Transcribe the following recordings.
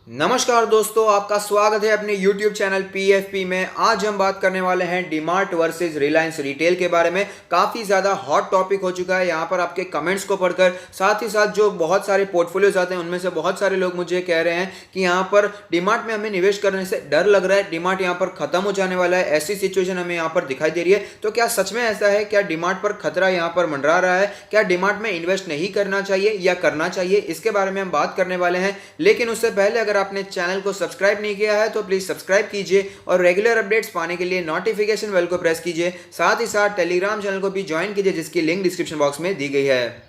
नमस्कार दोस्तों, आपका स्वागत है अपने YouTube चैनल PFP में। आज हम बात करने वाले हैं डीमार्ट वर्सेस रिलायंस रिटेल के बारे में। काफ़ी ज़्यादा हॉट टॉपिक हो चुका है। यहाँ पर आपके कमेंट्स को पढ़कर साथ ही साथ जो बहुत सारे पोर्टफोलियोज आते हैं उनमें से बहुत सारे लोग मुझे कह रहे हैं कि यहाँ पर डीमार्ट में हमें निवेश करने से डर लग रहा है, डीमार्ट यहाँ पर खत्म हो जाने वाला है, ऐसी सिचुएशन हमें यहाँ पर दिखाई दे रही है। तो क्या सच में ऐसा है? क्या डीमार्ट पर खतरा यहाँ पर मंडरा रहा है? क्या डीमार्ट में इन्वेस्ट नहीं करना चाहिए या करना चाहिए? इसके बारे में हम बात करने वाले हैं। लेकिन उससे पहले अगर आपने चैनल को सब्सक्राइब नहीं किया है तो प्लीज सब्सक्राइब कीजिए और रेगुलर अपडेट्स पाने के लिए नोटिफिकेशन बेल को प्रेस कीजिए। साथ ही साथ टेलीग्राम चैनल को भी ज्वाइन कीजिए जिसकी लिंक डिस्क्रिप्शन बॉक्स में दी गई है।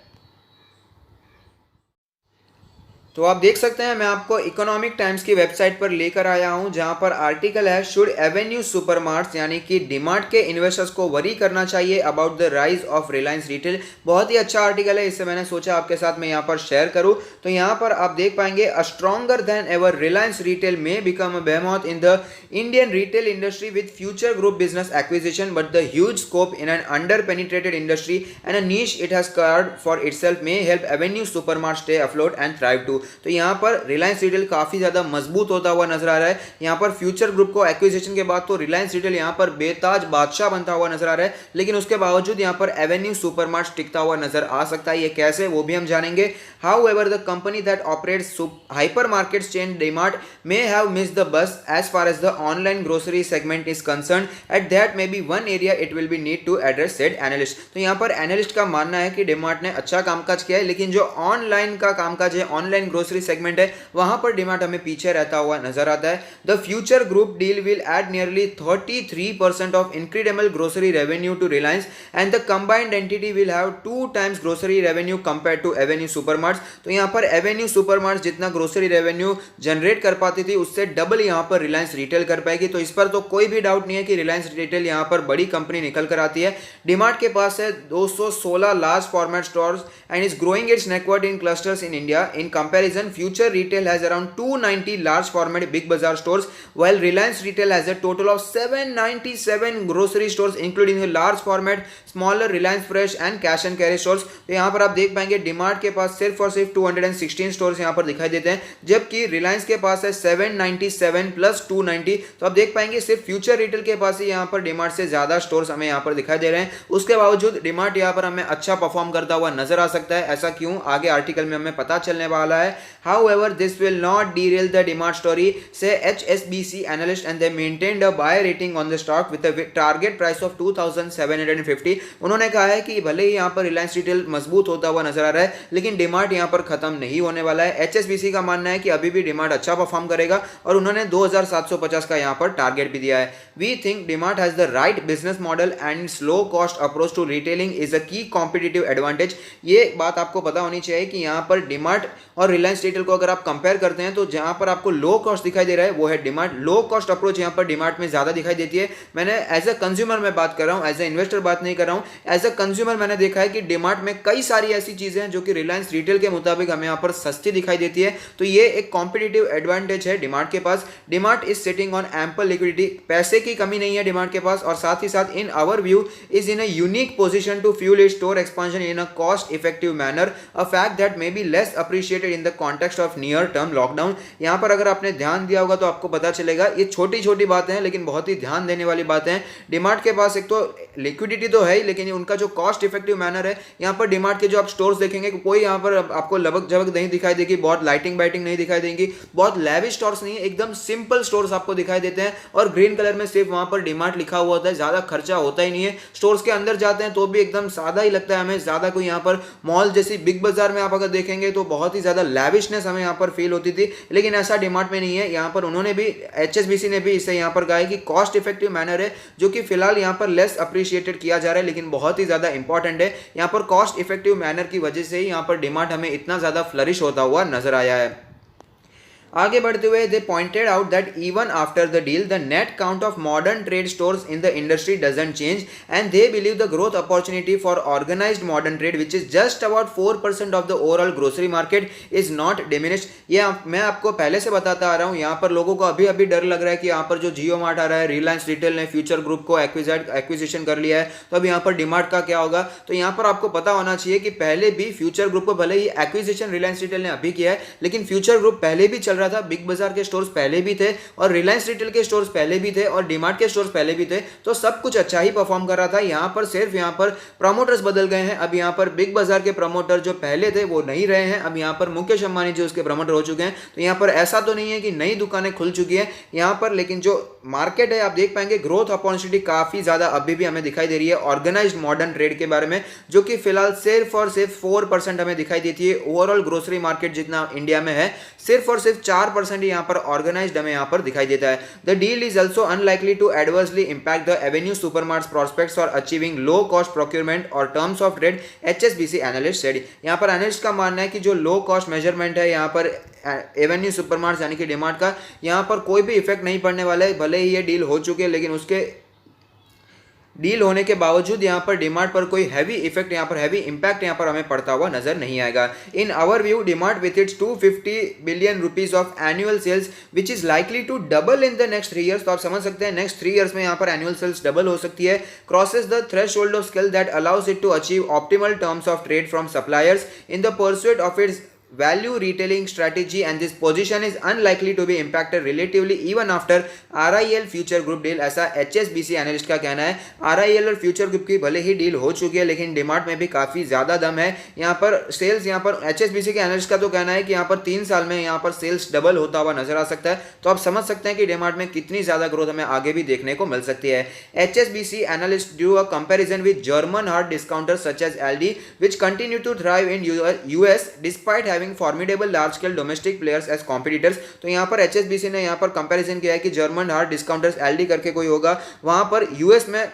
तो आप देख सकते हैं मैं आपको इकोनॉमिक टाइम्स की वेबसाइट पर लेकर आया हूं जहां पर आर्टिकल है शुड एवेन्यू सुपरमार्ट्स यानी कि डीमार्ट के इन्वेस्टर्स को वरी करना चाहिए about the rise of Reliance retail. बहुत ही अच्छा आर्टिकल है, इससे मैंने सोचा आपके साथ मैं यहां पर शेयर करूं। तो यहां पर आप देख पाएंगे a stronger than ever Reliance Retail में become a behemoth in the Indian retail industry with Future Group business acquisition but the huge scope in an under penetrated industry and a niche it has carved for itself may help Avenue Supermart stay afloat and thrive too. तो यहाँ पर Reliance retail काफी ज्यादा मजबूत होता हुआ नजर आ रहा है। यहाँ पर फ्यूचर ग्रुप को एक्विजिशन के बाद तो रिलायंस रिटेल यहाँ पर बेताज बादशाह बनता हुआ नजर आ रहा है, लेकिन उसके बावजूद यहाँ पर एवेन्यू सुपरमार्ट टिकता हुआ नजर आ सकता है। ये कैसे, वो भी हम जानेंगे। However, the company that operates hypermarket chain DMart may have missed the bus as far as the online grocery segment is concerned. At that may be one area it will be need to address, said analyst. तो यहाँ पर analyst का मानना है कि डीमार्ट ने अच्छा कामकाज किया है, लेकिन जो ऑनलाइन का कामकाज है, ऑनलाइन ग्रोसरी सेगमेंट है, वहां पर डीमार्ट हमें पीछे रहता हुआ नजर आता है। The Future Group deal will add nearly 33% of incredible grocery revenue to Reliance and the combined entity will have 2 times grocery revenue compare to Avenue supermart. तो यहां पर एवेन्यू सुपरमार्ट जितना ग्रोसरी रेवेन्यू जनरेट कर पाती थी उससे double यहां पर रिलायंस रिटेल कर पाएगी। तो इस पर तो कोई भी डाउट नहीं है कि रिलायंस रिटेल यहां पर बड़ी कंपनी निकल कर आती है। डीमार्ट के पास है 216 large format stores and is growing it's network in clusters in India. In comparison future retail has around 290 large format big बाजार stores while Reliance Retail has a total of 797 grocery stores including large format, smaller Reliance Fresh and cash and carry stores। तो यहाँ पर आप देख पाएंगे डीमार्ट के पास सिर्फ और सिर्फ 216 स्टोर्स यहाँ पर दिखाई देते हैं, जबकि रिलायंस के पास है 797 प्लस 290। तो आप देख पाएंगे सिर्फ फ्यूचर रिटेल के पास ही यहाँ पर डीमार्ट से ज्यादा स्टोर्स हमें यहाँ पर दिखाई दे रहे हैं। उसके बावजूद डीमार्ट यहाँ पर हमें अच्छा परफॉर्म करता हुआ नजर आ सकता है। ऐसा क्यों, आगे आर्टिकल में हमें पता चलने वाला है। However, this will not derail the DMart story, say HSBC analyst, and they maintained a buy rating on the stock with a target price of 2750। उन्होंने कहा है कि भले ही यहाँ पर रिलायंस रिटेल मजबूत होता हुआ नजर आ रहा है, लेकिन डीमार्ट यहाँ पर खत्म नहीं होने वाला है। HSBC का मानना है कि अभी भी डीमार्ट अच्छा परफॉर्म करेगा और उन्होंने 2750 का यहाँ पर टारगेट भी दिया है। We think DMart has the right business model and low cost approach to retailing is a key competitive advantage. ये बात आपको पता होनी चाहिए कि यहाँ पर डीमार्ट और रिलायंस रिटेल को अगर आप कंपेयर करते हैं तो जहां पर आपको लो कॉस्ट दिखाई दे रहा है वो है डीमार्ट। लो कॉस्ट अप्रोच यहां पर डीमार्ट में ज्यादा दिखाई देती है। मैंने एज अ कंज्यूमर में बात कर रहा हूं, एज अ इन्वेस्टर बात नहीं कर रहा हूं। एज अ कंज्यूमर मैंने देखा है कि डीमार्ट में कई सारी ऐसी चीजें हैं जो कि रिलायंस रिटेल के मुताबिक हमें यहां पर सस्ती दिखाई देती है। तो ये एक कॉम्पिटिटिव एडवांटेज है डीमार्ट के पास। DMart is sitting on ample liquidity, पैसे की कमी नहीं है डीमार्ट के पास, और साथ ही साथ in our view is in a unique position to fuel its store expansion in a cost effective manner, a fact that may be less appreciated in the context of near term lockdown. यहां पर अगर आपने ध्यान दिया होगा तो आपको पता चलेगा ये छोटी छोटी बातें हैं लेकिन बहुत ही ध्यान देने वाली बातें हैं। डीमार्ट के पास एक तो लिक्विडिटी तो है ही, लेकिन उनका जो कॉस्ट इफेक्टिव मैनर है, यहां पर डीमार्ट के जो आप स्टोर्स देखेंगे कोई यहां पर आपको लबक झबक नहीं दिखाई देगी, बहुत लाइटिंग बाइटिंग नहीं दिखाई देगी, बहुत लैविश स्टोर्स नहीं है, एकदम सिंपल स्टोर्स आपको दिखाई देते हैं और ग्रीन कलर में सिर्फ वहां पर डीमार्ट लिखा हुआ होता है। ज्यादा खर्चा होता ही नहीं है। स्टोर्स के अंदर जाते हैं तो भी एकदम सादा ही लगता है हमें, ज्यादा कोई यहाँ पर मॉल जैसी बिग बाजार में आप अगर देखेंगे तो बहुत ही ज्यादा लैविशनेस हमें यहाँ पर फील होती थी, लेकिन ऐसा डीमार्ट में नहीं है। यहाँ पर उन्होंने भी, HSBC ने भी इसे यहाँ पर कहा है कि कॉस्ट इफेक्टिव मैनर है, जो कि फिलहाल यहाँ पर लेस अप्रिशिएटेड किया जा रहा है, लेकिन बहुत ही ज्यादा इंपॉर्टेंट है। यहाँ पर कॉस्ट इफेक्टिव मैनर की वजह से ही यहाँ पर डीमार्ट हमें इतना ज्यादा फ्लरिश होता हुआ नजर आया है। आगे बढ़ते हुए they pointed out that even after the deal the net count of modern trade stores in the industry doesn't change and they believe the growth opportunity for organised modern trade which is just about 4% of the overall grocery market is not diminished. ये मैं आपको पहले से बताता आ रहा हूँ। यहाँ पर लोगों को अभी अभी डर लग रहा है कि यहाँ पर जो जियो मार्ट आ रहा है, रिलायंस रिटेल ने फ्यूचर ग्रुप को एक्विजिशन कर लिया है, तो अब यहाँ पर डीमार्ट का क्या होगा। तो यहाँ पर आपको पता होना चाहिए कि पहले भी फ्यूचर ग्रुप को, भले ही एक्विजिशन रिलायंस रिटेल ने अभी किया है, लेकिन फ्यूचर ग्रुप पहले भी चल रहा था, बिग बाजार के स्टोर्स पहले भी थे और रिलायंस रिटेल के स्टोर्स पहले भी थे और डीमार्ट के स्टोर्स पहले भी थे, तो सब कुछ अच्छा ही परफॉर्म कर रहा था। यहाँ पर सिर्फ यहाँ पर प्रमोटर्स बदल गए हैं। अब यहाँ पर बिग बाजार के प्रमोटर जो पहले थे वो नहीं रहे हैं, अब यहाँ पर मुकेश अंबानी जो उसके प्रमोटर हो चुके हैं। तो यहाँ पर ऐसा तो नहीं है कि नई दुकानें खुल चुकी है यहाँ पर, लेकिन जो मार्केट है आप देख पाएंगे ग्रोथ अपॉर्चुनिटी काफी ज्यादा अभी भी हमें दिखाई दे रही है ऑर्गेनाइज्ड मॉडर्न ट्रेड के बारे में, जो कि फिलहाल सिर्फ और सिर्फ 4% हमें दिखाई देती है। ओवरऑल ग्रोसरी मार्केट जितना इंडिया में है सिर्फ और सिर्फ 4% यहाँ पर ऑर्गेनाइज्ड हमें यहाँ पर दिखाई देता है। The deal is also unlikely to adversely impact the Avenue Supermarts prospects for achieving low cost procurement और terms of trade, HSBC analyst said. यहाँ पर एनालिस्ट का मानना है कि जो लो कॉस्ट मेजरमेंट है यहाँ पर एवेन्यू सुपरमार्ट्स यानी कि डीमार्ट का, यहाँ पर कोई भी इफेक्ट नहीं पड़ने वाला है। भले ही ये डील हो चुके हैं लेकिन उसके डील होने के बावजूद यहाँ पर डीमार्ट पर कोई हैवी इफेक्ट यहाँ पर हैवी इंपैक्ट यहाँ पर हमें पड़ता हुआ नजर नहीं आएगा। In our view DMart with its 250 billion rupees of annual sales which is likely to double in the next 3 years. तो आप समझ सकते हैं नेक्स्ट 3 ईयर्स में यहाँ पर एनुअल सेल्स डबल हो सकती है। Crosses the threshold of scale that allows it to achieve optimal terms of trade from suppliers in the pursuit of its value retailing strategy, and this position is unlikely to be impacted relatively even after RIL Future Group deal, ऐसा HSBC analyst का कहना है। RIL और future group की भले ही deal हो चुकी है लेकिन डीमार्ट में भी काफी ज्यादा दम है। यहाँ पर सेल्स यहाँ पर HSBC के एनालिस्ट का तो कहना है कि यहाँ पर 3 साल में यहाँ पर सेल्स डबल होता हुआ नजर आ सकता है। तो आप समझ सकते हैं कि डीमार्ट में कितनी ज्यादा ग्रोथ हमें आगे भी देखने को मिल सकती है। HSBC analyst drew a comparison with German hard discounters such as Aldi which continue to thrive in US despite formidable large scale domestic players as competitors. तो यहाँ पर HSBC ने यहाँ पर कंपैरिजन किया है कि जर्मन हार्ड डिस्काउंटर्स एलडी करके कोई होगा, वहां पर यूएस में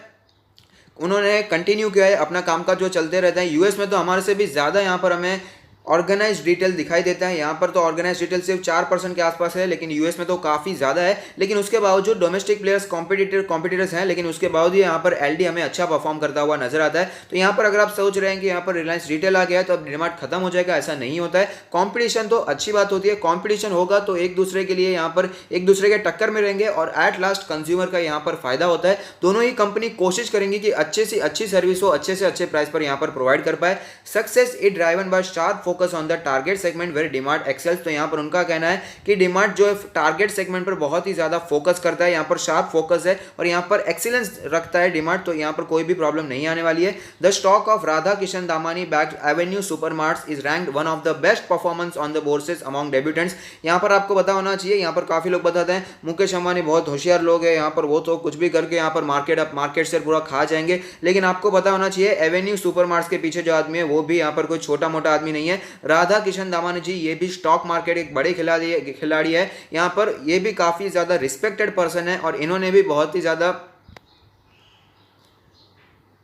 उन्होंने कंटिन्यू किया है अपना काम का जो चलते रहता है। यूएस में तो हमारे से भी ज्यादा यहाँ पर हमें ऑर्गेनाइज रिटेल दिखाई देता है। यहाँ पर तो ऑर्गेनाइज रिटेल सिर्फ 4% के आसपास है लेकिन यूएस में तो काफ़ी ज़्यादा है। लेकिन उसके बावजूद डोमेस्टिक प्लेयर्स कॉम्पिटिटर्स हैं, लेकिन उसके बावजूद यहाँ पर एलडी हमें अच्छा परफॉर्म करता हुआ नजर आता है। तो यहाँ पर अगर आप सोच रहे हैं कि यहाँ पर रिलायंस रिटेल आ गया है तो अब डीमार्ट खत्म हो जाएगा, ऐसा नहीं होता है। कॉम्पिटिशन तो अच्छी बात होती है, कॉम्पिटिशन होगा तो एक दूसरे के लिए यहाँ पर एक दूसरे के टक्कर में रहेंगे और एट लास्ट कंज्यूमर का यहाँ पर फायदा होता है। दोनों ही कंपनी कोशिश करेंगी कि अच्छे से अच्छी सर्विस हो, अच्छे से अच्छे प्राइस पर यहाँ पर प्रोवाइड कर पाए। Success is driven by sharp focus on the target segment where DMart excels. तो यहां पर उनका कहना है कि डीमार्ट जो टारगेट सेगमेंट पर बहुत ही ज्यादा फोकस करता है, यहां पर शार्प फोकस है और यहां पर एक्सीलेंस रखता है डीमार्ट, तो यहां पर कोई भी प्रॉब्लम नहीं आने वाली है। The stock of Radha Kishan Damani backed Avenue Supermarts is ranked one of the best performance on the बोर्सेस among debutantes. यहां पर आपको पता होना चाहिए, यहां पर काफी लोग बताते हैं मुकेश अंबानी बहुत होशियार लोग हैं, यहां पर वो तो कुछ भी करके यहां पर मार्केट से पूरा खा जाएंगे, लेकिन आपको पता होना चाहिए एवेन्यू सुपरमार्ट्स के पीछे जो आदमी है वो भी यहां पर कोई छोटा मोटा आदमी नहीं है। राधा किशन दामानी जी ये भी स्टॉक मार्केट एक बड़े खिलाड़ी है, यहाँ पर ये भी काफी ज्यादा रिस्पेक्टेड पर्सन है और इन्होंने भी बहुत ही ज्यादा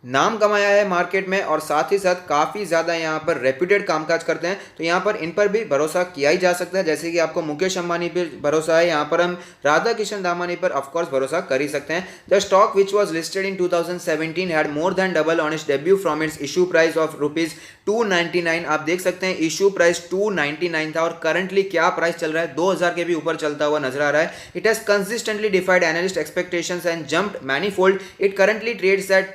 नाम कमाया है मार्केट में और साथ ही साथ काफ़ी ज़्यादा यहाँ पर रेप्यूटेड कामकाज करते हैं। तो यहाँ पर इन पर भी भरोसा किया ही जा सकता है, जैसे कि आपको मुकेश अंबानी पर भरोसा है, यहाँ पर हम राधा किशन दामानी पर ऑफकोर्स भरोसा कर ही सकते हैं। The stock which was listed in 2017 had more than double on it's debut from its issue price of ₹299। आप देख सकते हैं इशू प्राइस 299 था और करंटली क्या प्राइस चल रहा है, 2000 के भी ऊपर चलता हुआ नजर आ रहा है। It has consistently defied analyst expectations and jumped manifold. It currently trades at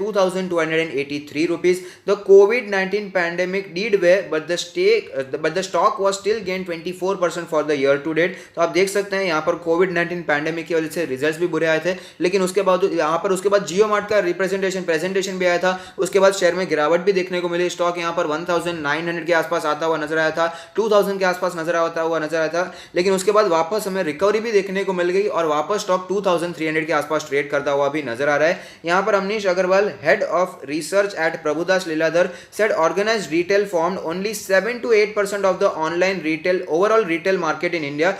2283 rupees. The COVID-19 pandemic did weigh, but the stock was still gained 24% for the year to date. तो आप देख सकते हैं यहाँ पर कोविड-19 पैंडेमिक की वजह से रिजल्ट्स भी बुरे आए थे, लेकिन उसके बाद यहाँ पर उसके बाद जियो मार्ट का प्रेजेंटेशन भी आया था, उसके बाद शेयर में गिरावट भी देखने को मिली। स्टॉक यहाँ पर 1900 के आसपास आता हुआ नजर आया था, 2000 के आसपास नजर आया था, लेकिन उसके बाद वापस हमें रिकवरी भी देखने को मिल गई और वापस स्टॉक 2300 के आसपास ट्रेड करता हुआ भी नजर आ रहा है। यहाँ पर Amnish Agarwal, head of research at Prabhudas Lilladher, said organized retail formed only 7 to 8% of the overall retail market in India,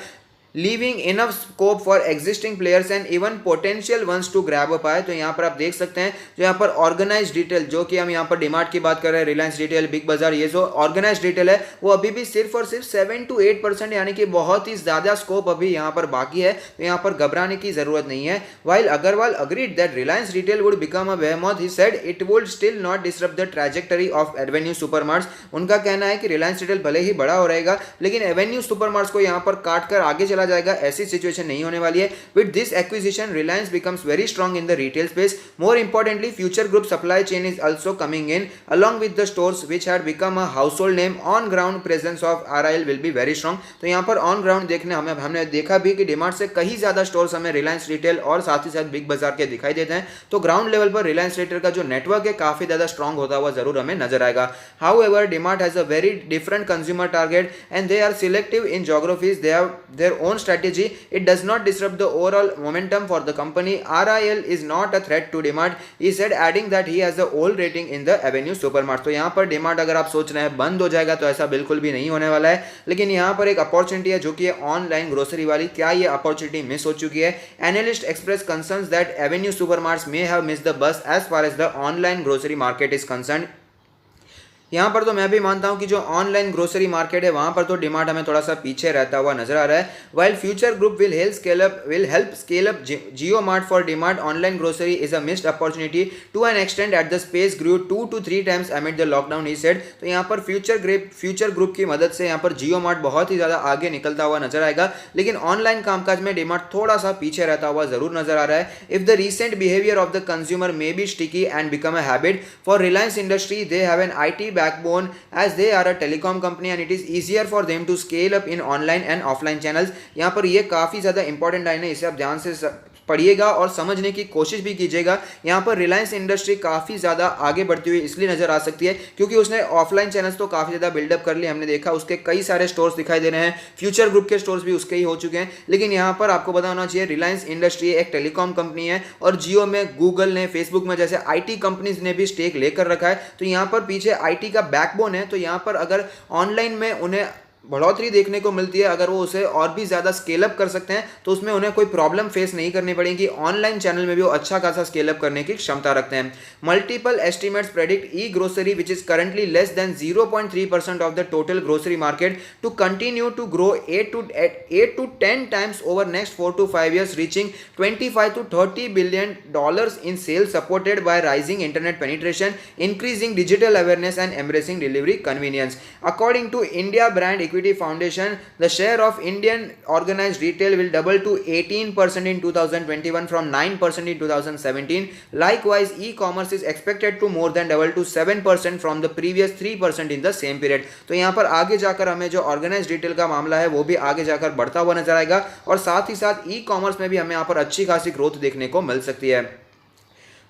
leaving enough scope for existing players and even potential ones to grab a pie। तो यहाँ पर आप देख सकते हैं जो यहाँ पर ऑर्गेनाइज्ड रिटेल, जो कि हम यहाँ पर डीमार्ट की बात कर रहे हैं, रिलायंस रिटेल, बिग बाजार, ये जो ऑर्गेनाइज्ड रिटेल है वो अभी भी सिर्फ और सिर्फ 7 to 8%, यानी कि बहुत ही ज्यादा स्कोप अभी यहाँ पर बाकी है। तो यहाँ पर घबराने की जरूरत नहीं है। While Agarwal agreed that Reliance Retail would become a behemoth, he said it would still not disrupt the trajectory of Avenue Supermarts। उनका कहना है कि रिलायंस रिटेल भले ही बड़ा हो रहेगा लेकिन एवेन्यू सुपरमार्ट्स को यहाँ पर काट कर आगे चला जाएगा, ऐसी सिचुएशन नहीं होने वाली है। With this acquisition Reliance becomes very strong in the retail space. More importantly future group supply chain is also coming in along with the stores which had become a household name. On ground presence of RIL will be very strong. तो यहाँ पर on ground देखने हमने देखा भी कि डिमार्ट से कहीं ज्यादा स्टोर्स हमें रिलायंस रिटेल और साथ ही साथ बिग बाजार के दिखाई देते हैं। तो ग्राउंड लेवल पर रिलायंस रिटेल का जो नेटवर्क है काफी ज्यादा स्ट्रॉन्ग होता हुआ जरूर हमें नजर आएगा। However DMart has a very different consumer target and they are selective in geographies, they have their own strategy, it does not disturb the overall momentum for the company. RIL is not a threat to DMart, he said, adding that he has a hold rating in the Avenue supermart. तो यहाँ पर डिमार्ट अगर आप सोच रहे हैं बंद हो जाएगा तो ऐसा बिल्कुल भी नहीं होने वाला है, लेकिन यहाँ पर एक अपॉर्चुनिटी है जो कि ऑनलाइन ग्रोसरी वाली। क्या ये अपॉर्चुनिटी मिस हो चुकी है? Analyst express concerns that Avenue Supermarts may have missed the bus as far as the online grocery market is concerned। यहाँ पर तो मैं भी मानता हूँ कि जो ऑनलाइन ग्रोसरी मार्केट है वहाँ पर तो डिमांड हमें थोड़ा सा पीछे रहता हुआ नजर आ रहा है। While Future Group will help scale up Jio Mart for demand, online grocery is a missed opportunity to an extend at the space grow 2 to 3 times amid the lockdown, he said. तो यहाँ पर फ्यूचर ग्रुप की मदद से यहाँ पर जियो मार्ट बहुत ही ज़्यादा आगे निकलता हुआ नजर आएगा, लेकिन ऑनलाइन कामकाज में डिमांड थोड़ा सा पीछे रहता हुआ जरूर नजर आ रहा है। If the recent behaviour of the consumer may be sticky and become a habit for Reliance industry, they have an IT backbone as they are a telecom company and it is easier for them to scale up in online and offline channels। यहाँ पर ये काफ़ी ज़्यादा important line है, इसे आप ध्यान से पढ़िएगा और समझने की कोशिश भी कीजिएगा। यहाँ पर रिलायंस इंडस्ट्री काफ़ी ज़्यादा आगे बढ़ती हुई इसलिए नज़र आ सकती है क्योंकि उसने ऑफलाइन चैनल्स तो काफ़ी ज़्यादा बिल्डअप कर लिए, हमने देखा उसके कई सारे स्टोर्स दिखाई दे रहे हैं, फ्यूचर ग्रुप के स्टोर्स भी उसके ही हो चुके हैं। लेकिन यहाँ पर आपको पता होना चाहिए रिलायंस इंडस्ट्री एक टेलीकॉम कंपनी है और जियो में, गूगल ने, फेसबुक में जैसे IT कंपनीज ने भी स्टेक लेकर रखा है। तो यहाँ पर पीछे IT का बैकबोन है। तो यहाँ पर अगर ऑनलाइन में उन्हें बढ़ोतरी देखने को मिलती है, अगर वो उसे और भी ज़्यादा स्केल अप कर सकते हैं तो उसमें उन्हें कोई प्रॉब्लम फेस नहीं करनी पड़ेगी। ऑनलाइन चैनल में भी वो अच्छा खासा स्केल अप करने की क्षमता रखते हैं। Multiple estimates predict e grocery which is currently less than 0.3% of the total grocery market to continue to grow 8 to 10 times over next 4 to 5 years, reaching $25 to $30 billion in sales, supported by rising internet penetration, increasing digital awareness and embracing delivery convenience। According to India Brand Equity Foundation, the share of Indian organized retail will double to 18% in 2021 from 9% in 2017. Likewise, e-commerce is expected to more than double to 7% from the previous 3% in the same period। तो यहाँ पर आगे जाकर हमें जो organised retail का मामला है वो भी आगे जाकर बढ़ता हुआ नजर आएगा और साथ ही साथ ई-कॉमर्स में भी हमें यहाँ पर अच्छी खासी ग्रोथ देखने को मिल सकती है।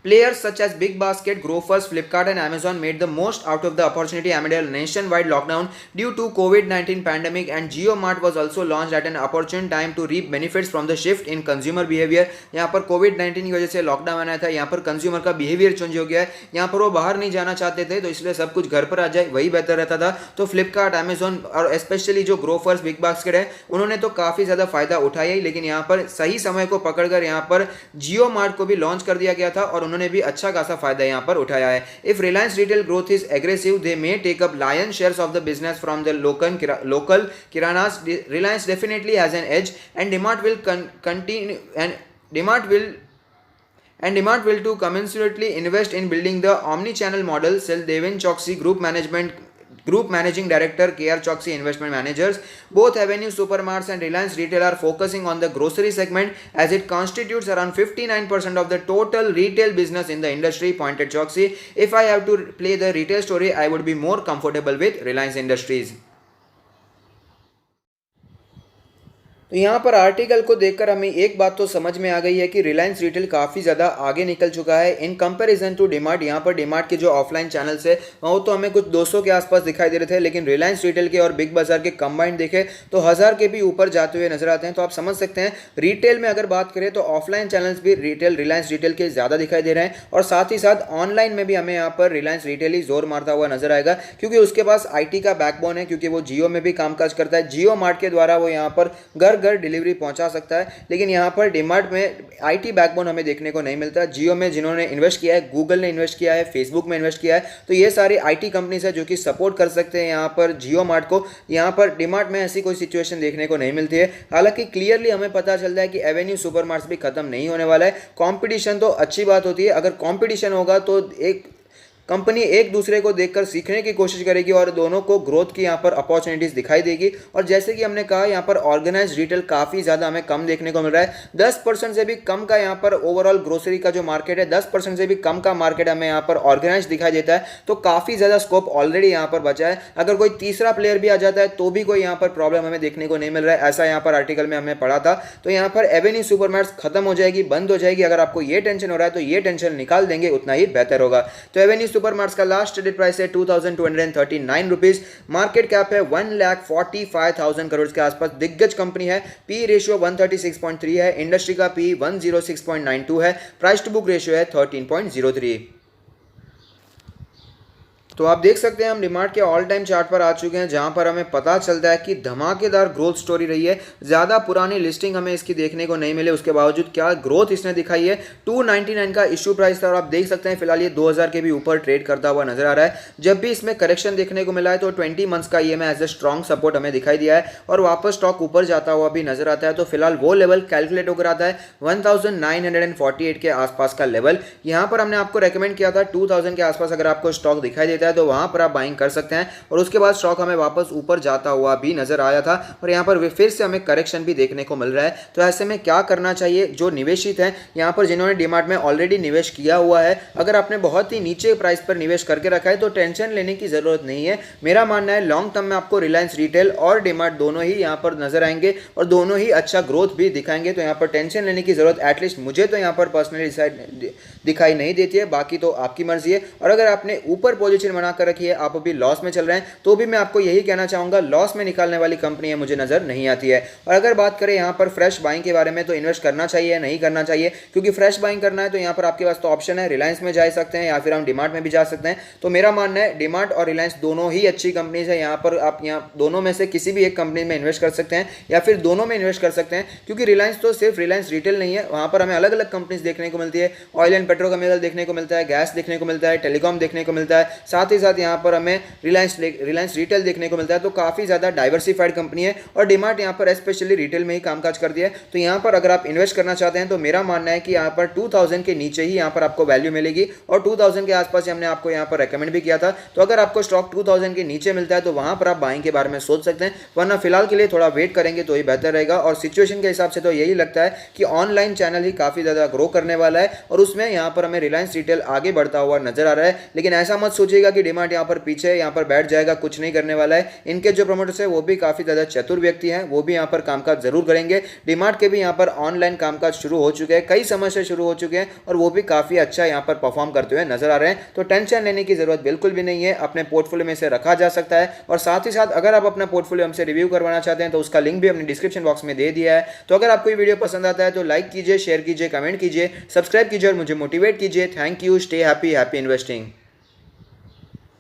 Players such as Big Basket, Grofers, Flipkart and Amazon made the most out of the opportunity amid a nationwide lockdown due to COVID-19 pandemic, and JioMart was also launched at an opportune time to reap benefits from the shift in consumer behavior। यहाँ पर COVID-19 की वजह से lockdown आना था, यहाँ पर consumer का बिहेवियर चेंज हो गया है, यहाँ पर वो बाहर नहीं जाना चाहते थे तो इसलिए सब कुछ घर पर आ जाए वही बेहतर रहता था। तो फ्लिपकार्ट, अमेजोन और स्पेशली जो ग्रोफर्स, बिग बास्केट है उन्होंने तो काफ़ी ज़्यादा फायदा उठाया ही, लेकिन यहाँ पर सही समय को पकड़कर यहाँ पर जियो मार्ट को भी लॉन्च कर दिया गया था और उन्होंने भी अच्छा खासा फायदा यहाँ पर उठाया है। If Reliance Retail growth is aggressive, they may take up lion shares of the business from the local kiranas. Reliance definitely has an edge and demand will continue and demand will to commensurately invest in building the omni-channel model, said Devin Choksi, Group Managing Director, KR Choksi Investment Managers. Both Avenue Supermarts and Reliance Retail are focusing on the grocery segment as it constitutes around 59% of the total retail business in the industry, pointed Choksi. If I have to play the retail story, I would be more comfortable with Reliance Industries। तो यहाँ पर article को देखकर हमें एक बात तो समझ में आ गई है कि रिलायंस रिटेल काफ़ी ज़्यादा आगे निकल चुका है इन कंपैरिजन टू डिमार्ट। यहाँ पर डिमार्ट के जो ऑफलाइन चैनल्स है वो तो हमें कुछ 200 के आसपास दिखाई दे रहे थे, लेकिन रिलायंस रिटेल के और बिग बाजार के कंबाइंड देखें तो 1000 के भी ऊपर जाते हुए नजर आते हैं। तो आप समझ सकते हैं रिटेल में अगर बात करें तो ऑफलाइन चैनल्स भी रिलायंस रिटेल के ज़्यादा दिखाई दे रहे हैं और साथ ही साथ ऑनलाइन में भी हमें यहाँ पर रिलायंस रिटेल ही जोर मारता हुआ नजर आएगा क्योंकि उसके पास IT का बैकबोन है, क्योंकि वो जियो में भी कामकाज करता है। जियो मार्ट के द्वारा वो यहाँ पर घर घर डिलीवरी पहुँचा सकता है, लेकिन यहाँ पर डिमार्ट में IT बैकबोन हमें देखने को नहीं मिलता। जियो में जिन्होंने इन्वेस्ट किया है, गूगल ने इन्वेस्ट किया है, फेसबुक में इन्वेस्ट किया है, तो ये सारी IT कंपनीज है जो कि सपोर्ट कर सकते हैं यहाँ पर जियो मार्ट को। यहाँ पर डिमार्ट में ऐसी कोई सिचुएशन देखने को नहीं मिलती है। हालांकि क्लियरली हमें पता चलता है कि एवेन्यू सुपरमार्ट्स भी खत्म नहीं होने वाला है। कंपटीशन तो अच्छी बात होती है, अगर कंपटीशन होगा तो एक कंपनी एक दूसरे को देखकर सीखने की कोशिश करेगी और दोनों को ग्रोथ की यहाँ पर अपॉर्चुनिटीज दिखाई देगी। और जैसे कि हमने कहा यहाँ पर ऑर्गेनाइज रिटेल काफ़ी ज़्यादा हमें कम देखने को मिल रहा है। 10% से भी कम का यहाँ पर ओवरऑल ग्रोसरी का जो मार्केट है, 10% से भी कम का मार्केट हमें यहाँ पर ऑर्गेनाइज दिखाई देता है। तो काफ़ी ज़्यादा स्कोप ऑलरेडी यहाँ पर बचा है। अगर कोई तीसरा प्लेयर भी आ जाता है तो भी कोई यहाँ पर प्रॉब्लम हमें देखने को नहीं मिल रहा है, ऐसा यहाँ पर आर्टिकल में हमने पढ़ा था। तो यहाँ पर एवेन्यू सुपरमार्ट्स खत्म हो जाएगी, बंद हो जाएगी। अगर आपको ये टेंशन हो रहा है तो ये टेंशन निकाल देंगे, उतना ही बेहतर होगा। तो एवेन्यू सुपरमार्ट्स का लास्ट ट्रेडेड प्राइस है 2239 रुपीज। मार्केट कैप है 1,45,000 करोड़ के आसपास। दिग्गज कंपनी है। पी रेशियो 136.3 है। इंडस्ट्री का पी 106.92 है। प्राइस टू बुक रेशियो है 13.03। तो आप देख सकते हैं हम डिमार्ट के ऑल टाइम चार्ट पर आ चुके हैं, जहां पर हमें पता चलता है कि धमाकेदार ग्रोथ स्टोरी रही है। ज़्यादा पुरानी लिस्टिंग हमें इसकी देखने को नहीं मिले, उसके बावजूद क्या ग्रोथ इसने दिखाई है। 299 का इशू प्राइस था और आप देख सकते हैं फिलहाल ये 2000 के भी ऊपर ट्रेड करता हुआ नजर आ रहा है। जब भी इसमें करेक्शन देखने को मिला है तो 20 मंथ्स का EMA as a strong support हमें दिखाई दिया है और वापस स्टॉक ऊपर जाता हुआ भी नजर आता है। तो फिलहाल वो लेवल कैलकुलेट होकर आता है 1948 के आसपास का लेवल। यहाँ पर हमने आपको रेकमेंड किया था 2000 के आसपास अगर आपको स्टॉक दिखाई देता है तो वहां पर आप बाइंग कर सकते हैं। और उसके बाद स्टॉक हमें वापस ऊपर जाता हुआ भी नजर आया था और यहाँ पर फिर से हमें करेक्शन भी देखने को मिल रहा है। तो ऐसे में क्या करना चाहिए, जो निवेशित हैं यहाँ पर, जिन्होंने डिमार्ट में ऑलरेडी निवेश किया हुआ है, अगर आपने बहुत ही नीचे प्राइस पर निवेश करके रखा है तो टेंशन लेने की जरूरत नहीं है। मेरा मानना है लॉन्ग टर्म में आपको रिलायंस रिटेल और डिमार्ट दोनों ही यहाँ पर नजर आएंगे और दोनों ही अच्छा ग्रोथ भी दिखाएंगे। तो यहाँ पर टेंशन लेने की जरूरत एटलीस्ट मुझे तो यहाँ पर पर्सनली दिखाई नहीं देती है, बाकी तो आपकी मर्जी है। और अगर आपने ऊपर पोजीशन बनाकर रखी है, आप अभी लॉस में चल रहे हैं, तो भी मैं आपको यही कहना चाहूंगा लॉस में निकालने वाली कंपनी है मुझे नजर नहीं आती है। और अगर बात करें यहाँ पर फ्रेश बाइंग के बारे में, तो इन्वेस्ट करना चाहिए नहीं करना चाहिए, क्योंकि फ्रेश बाइंग करना है तो यहाँ पर आपके पास तो ऑप्शन है, रिलायंस में जा सकते हैं या फिर हम डिमार्ट में भी जा सकते हैं। तो मेरा मानना है डिमार्ट और रिलायंस दोनों ही अच्छी कंपनीज है। यहाँ पर आप यहाँ दोनों में से किसी भी एक कंपनी में इन्वेस्ट कर सकते हैं या फिर दोनों में इन्वेस्ट कर सकते हैं, क्योंकि रिलायंस तो सिर्फ रिलायंस रिटेल नहीं है, वहाँ पर हमें अलग अलग कंपनीज देखने को मिलती है। ऑयल एंड पेट्रोकेमिकल देखने को मिलता है, गैस देखने को मिलता है, टेलीकॉम देखने को मिलता है, साथ ही साथ यहाँ पर हमें रिलायंस रिटेल देखने को मिलता है। तो काफ़ी ज़्यादा डाइवर्सिफाइड कंपनी है और डिमार्ट यहाँ पर स्पेशली रिटेल में ही कामकाज कर दिया है। तो यहाँ पर अगर आप इन्वेस्ट करना चाहते हैं तो मेरा मानना है कि यहाँ पर 2000 के नीचे ही यहाँ पर आपको वैल्यू मिलेगी और 2000 के आसपास हमने आपको यहाँ पर रेकमेंड भी किया था। तो अगर आपको स्टॉक 2000 के नीचे मिलता है तो वहाँ पर आप बाइंग के बारे में सोच सकते हैं, वरना फिलहाल के लिए थोड़ा वेट करेंगे तो ही बेहतर रहेगा। और सिचुएशन के हिसाब से तो यही लगता है कि ऑनलाइन चैनल ही काफ़ी ज़्यादा ग्रो करने वाला है और उसमें यहाँ पर हमें रिलायंस रिटेल आगे बढ़ता हुआ नजर आ रहा है। लेकिन ऐसा मत सोचिएगा कि डिमार्ट यहाँ पर पीछे यहाँ पर बैठ जाएगा, कुछ नहीं करने वाला है। इनके जो प्रमोटर्स है वो भी काफ़ी ज़्यादा चतुर व्यक्ति हैं, वो भी यहाँ पर कामकाज जरूर करेंगे। डिमार्ट के भी यहाँ पर ऑनलाइन कामकाज शुरू हो चुके हैं, कई समय से शुरू हो चुके हैं और वो भी काफ़ी अच्छा यहाँ पर परफॉर्म करते हुए नजर आ रहे हैं। तो टेंशन लेने की जरूरत बिल्कुल भी नहीं है, अपने पोर्टफोलियो में से रखा जा सकता है। और साथ ही साथ अगर आप अपना पोर्टफोलियो हमसे रिव्यू करवाना चाहते हैं तो उसका लिंक भी अपने डिस्क्रिप्शन बॉक्स में दे दिया है। तो अगर आपको ये वीडियो पसंद आता है तो लाइक कीजिए, शेयर कीजिए, कमेंट कीजिए, सब्सक्राइब कीजिए और मुझे मोटिवेट कीजिए। Thank you, stay happy, happy investing.